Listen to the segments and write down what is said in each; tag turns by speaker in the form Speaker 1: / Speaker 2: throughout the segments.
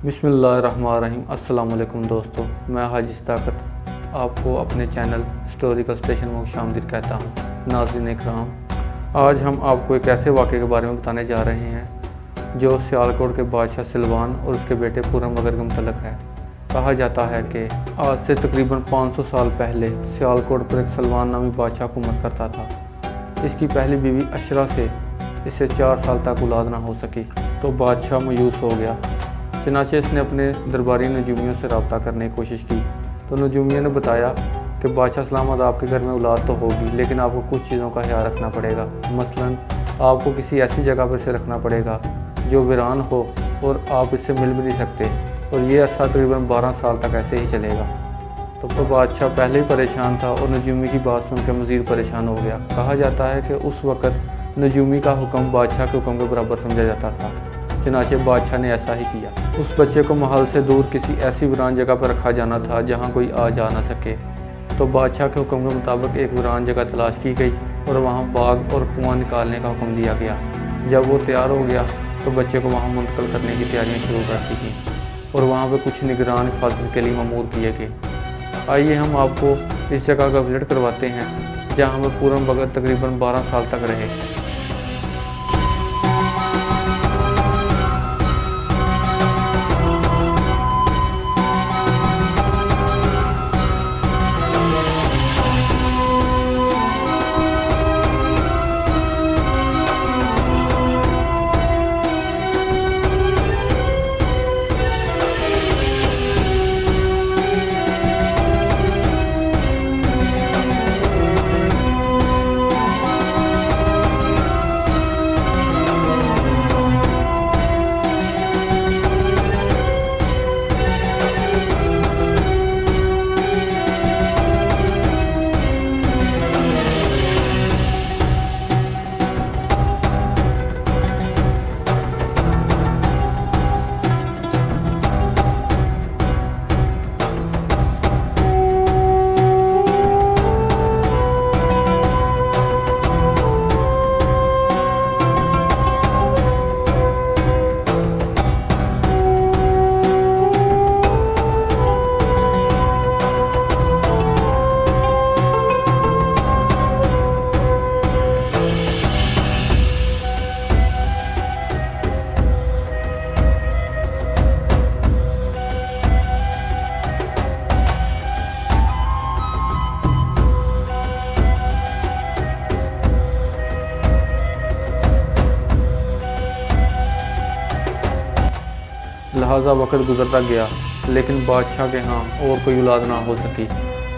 Speaker 1: बिस्मिल्लाहिर्रहमानिर्रहीम। अस्सलाम वालेकुम दोस्तों, मैं हाजी सदाकत आपको अपने चैनल हिस्टोरिकल स्टेशन में खुशामदीद कहता हूँ। नाज़रीन इकराम, आज हम आपको एक ऐसे वाक़े के बारे में बताने जा रहे हैं जो सियालकोट के बादशाह सिलवान और उसके बेटे पूरन बगत के मुतल्लिक़ है। कहा जाता है कि आज से तकरीबन 500 साल पहले सियालकोट पर एक सिलवान नामी बादशाह हुकूमत करता था। इसकी पहली बीवी अशरा से इसे 4 साल तक औलाद ना हो सकी तो बादशाह मायूस हो गया। चनाचे इसने अपने दरबारी नजूमियों से रब्ता करने की कोशिश की तो नजूमियों ने बताया कि बादशाह सलामत, आपके घर में औलाद तो होगी, लेकिन आपको कुछ चीज़ों का ख्याल रखना पड़ेगा। मसलन आपको किसी ऐसी जगह पर से रखना पड़ेगा जो वीरान हो और आप इससे मिल भी नहीं सकते, और ये अरसा तकरीबन 12 साल तक ऐसे ही चलेगा। तो बादशाह पहले ही परेशान था और नजूमी की बात सुनकर मज़ीद परेशान हो गया। कहा जाता है कि उस वक़्त नजूमी का हुक्म बादशाह के हुक्म के बराबर समझा जाता था। चनाचे बादशाह ने ऐसा ही किया। उस बच्चे को महल से दूर किसी ऐसी वीरान जगह पर रखा जाना था जहां कोई आ जा ना सके। तो बादशाह के हुक्म के मुताबिक एक वीरान जगह तलाश की गई और वहां बाग और कुआं निकालने का हुक्म दिया गया। जब वो तैयार हो गया तो बच्चे को वहां मुंतकिल करने की तैयारियां शुरू कर दी गई और वहां पर कुछ निगरान हिफाजत के लिए ममूर किए गए। आइए हम आपको इस जगह का विजिट करवाते हैं जहाँ हमें पूरन बगत तकरीबन 12 साल तक रहे। लिहाजा वक्त गुजरता गया, लेकिन बादशाह के यहाँ और कोई औलाद ना हो सकी।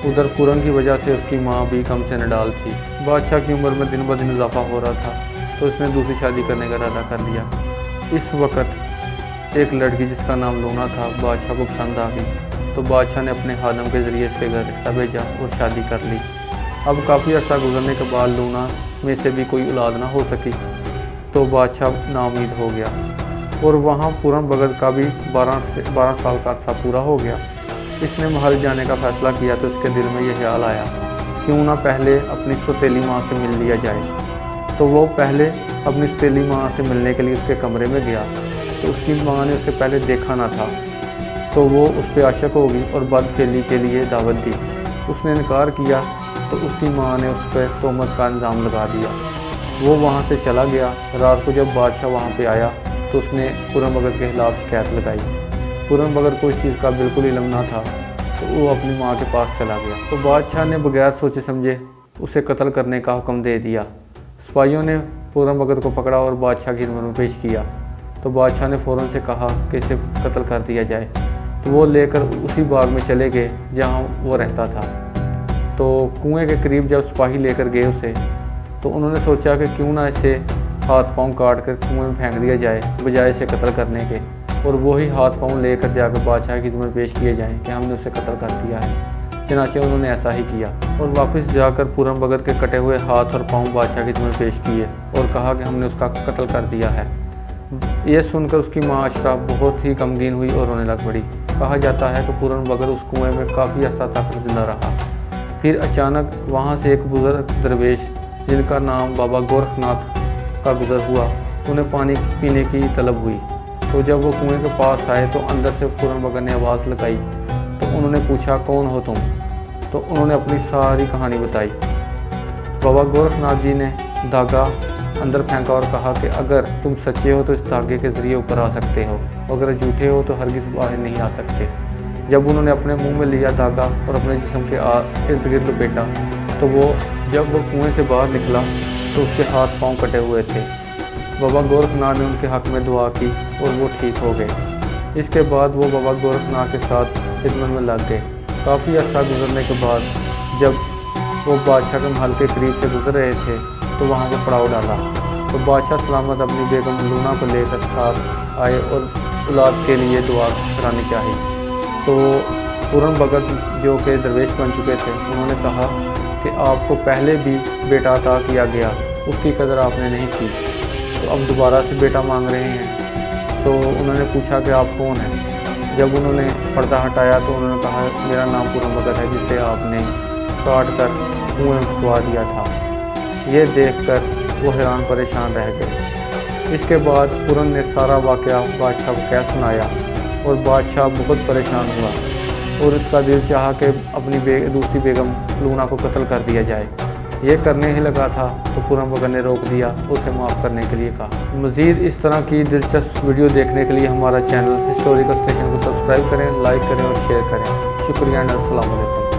Speaker 1: उधर पूरन की वजह से उसकी माँ भी कम से नडाल थी। बादशाह की उम्र में दिन ब दिन इजाफा हो रहा था तो उसने दूसरी शादी करने का इरादा कर लिया। इस वक्त एक लड़की जिसका नाम लूना था बादशाह को पसंद आ गई, तो बादशाह ने अपने खादम के ज़रिए इसके घर रिश्ता भेजा और शादी कर ली। अब काफ़ी अर्सा गुजरने के बाद लूना में से भी कोई औलाद ना हो सकी तो बादशाह नाउम्मीद हो गया और वहाँ पूरन बगत का भी 12 साल का अर्सा पूरा हो गया। इसने महल जाने का फ़ैसला किया तो इसके दिल में यह ख्याल आया क्यों ना पहले अपनी सौतेली माँ से मिल लिया जाए। तो वो पहले अपनी सौतेली माँ से मिलने के लिए उसके कमरे में गया तो उसकी माँ ने उसे पहले देखा ना था, तो वो उस पर आशिक हो गई और बदफेली के लिए दावत दी। उसने इनकार किया तो उसकी माँ ने उस पर तोहमत का इल्ज़ाम लगा दिया। वो वहाँ से चला गया। रात को जब बादशाह वहाँ पे आया तो उसने पूरन बगत के खिलाफ शिकायत लगाई। पूरन बगत को इस चीज़ का बिल्कुल इल्म ना था तो वो अपनी माँ के पास चला गया। तो बादशाह ने बगैर सोचे समझे उसे कत्ल करने का हुक्म दे दिया। सिपाहियों ने पूरन बगत को पकड़ा और बादशाह की खिदमत में पेश किया। तो बादशाह ने फ़ौरन से कहा कि इसे कत्ल कर दिया जाए। तो वो लेकर उसी बाग में चले गए जहाँ वो रहता था। तो कुएँ के करीब जब सिपाही लेकर गए उसे, तो उन्होंने सोचा कि क्यों ना इसे हाथ पाँव काट कर कुएँ में फेंक दिया जाए बजाय इसे कत्ल करने के, और वही हाथ पाँव लेकर जाकर बादशाह की खिदमत में पेश किए जाएँ कि हमने उसे कत्ल कर दिया है। चनाचे उन्होंने ऐसा ही किया और वापस जाकर पूरन बगत के कटे हुए हाथ और पाँव बादशाह की खिदमत में पेश किए और कहा कि हमने उसका कत्ल कर दिया है। यह सुनकर उसकी माँ अशरा बहुत ही गमगीन हुई और रोने लग पड़ी। कहा जाता है कि पूरन बगत उस कुएँ में काफ़ी अर्सा तक जिंदा रहा। फिर अचानक वहाँ से एक बुजुर्ग दरवेश जिनका नाम बाबा गोरखनाथ का गुजर हुआ। उन्हें पानी पीने की तलब हुई तो जब वो कुएं के पास आए तो अंदर से पूरन भगत ने आवाज़ लगाई। तो उन्होंने पूछा, कौन हो तुम? तो उन्होंने अपनी सारी कहानी बताई। बाबा गोरखनाथ जी ने धागा अंदर फेंका और कहा कि अगर तुम सच्चे हो तो इस धागे के ज़रिए ऊपर आ सकते हो, अगर झूठे हो तो हरगिज़ बाहर नहीं आ सकते। जब उन्होंने अपने मुंह में लिया धागा और अपने जिस्म के इर्द गिर्द लपेटा तो जब वो कुएं से बाहर निकला तो उसके हाथ पांव कटे हुए थे। बाबा गोरखनाथ ने उनके हक़ में दुआ की और वो ठीक हो गए। इसके बाद वो बाबा गोरखनाथ के साथ खिदमत में लग गए। काफ़ी अर्सा गुजरने के बाद जब वो बादशाह के महल के करीब से गुजर रहे थे तो वहाँ पर पड़ाव डाला। तो बादशाह सलामत अपनी बेगम लूना को लेकर साथ आए और औलाद के लिए दुआ करानी चाहिए। तो पूरन भगत जो कि दरवेश बन चुके थे, उन्होंने कहा कि आपको पहले भी बेटा अता किया गया, उसकी कदर आपने नहीं की, तो अब दोबारा से बेटा मांग रहे हैं। तो उन्होंने पूछा कि आप कौन हैं? जब उन्होंने पर्दा हटाया तो उन्होंने कहा, मेरा नाम पूरन भगत है, जिसे आपने काट कर कुएं में फंसवा दिया था। ये देखकर वो हैरान परेशान रह गए। इसके बाद पूरन ने सारा वाक़या बादशाह को कह सुनाया और बादशाह बहुत परेशान हुआ और उसका दिल चाहा कि अपनी दूसरी बेगम लूना को कत्ल कर दिया जाए। ये करने ही लगा था तो पूरन भगत ने रोक दिया, उसे माफ़ करने के लिए कहा। मज़ीद इस तरह की दिलचस्प वीडियो देखने के लिए हमारा चैनल हिस्टोरिकल स्टेशन को सब्सक्राइब करें, लाइक करें और शेयर करें। शुक्रिया। अस्सलाम वालेकुम।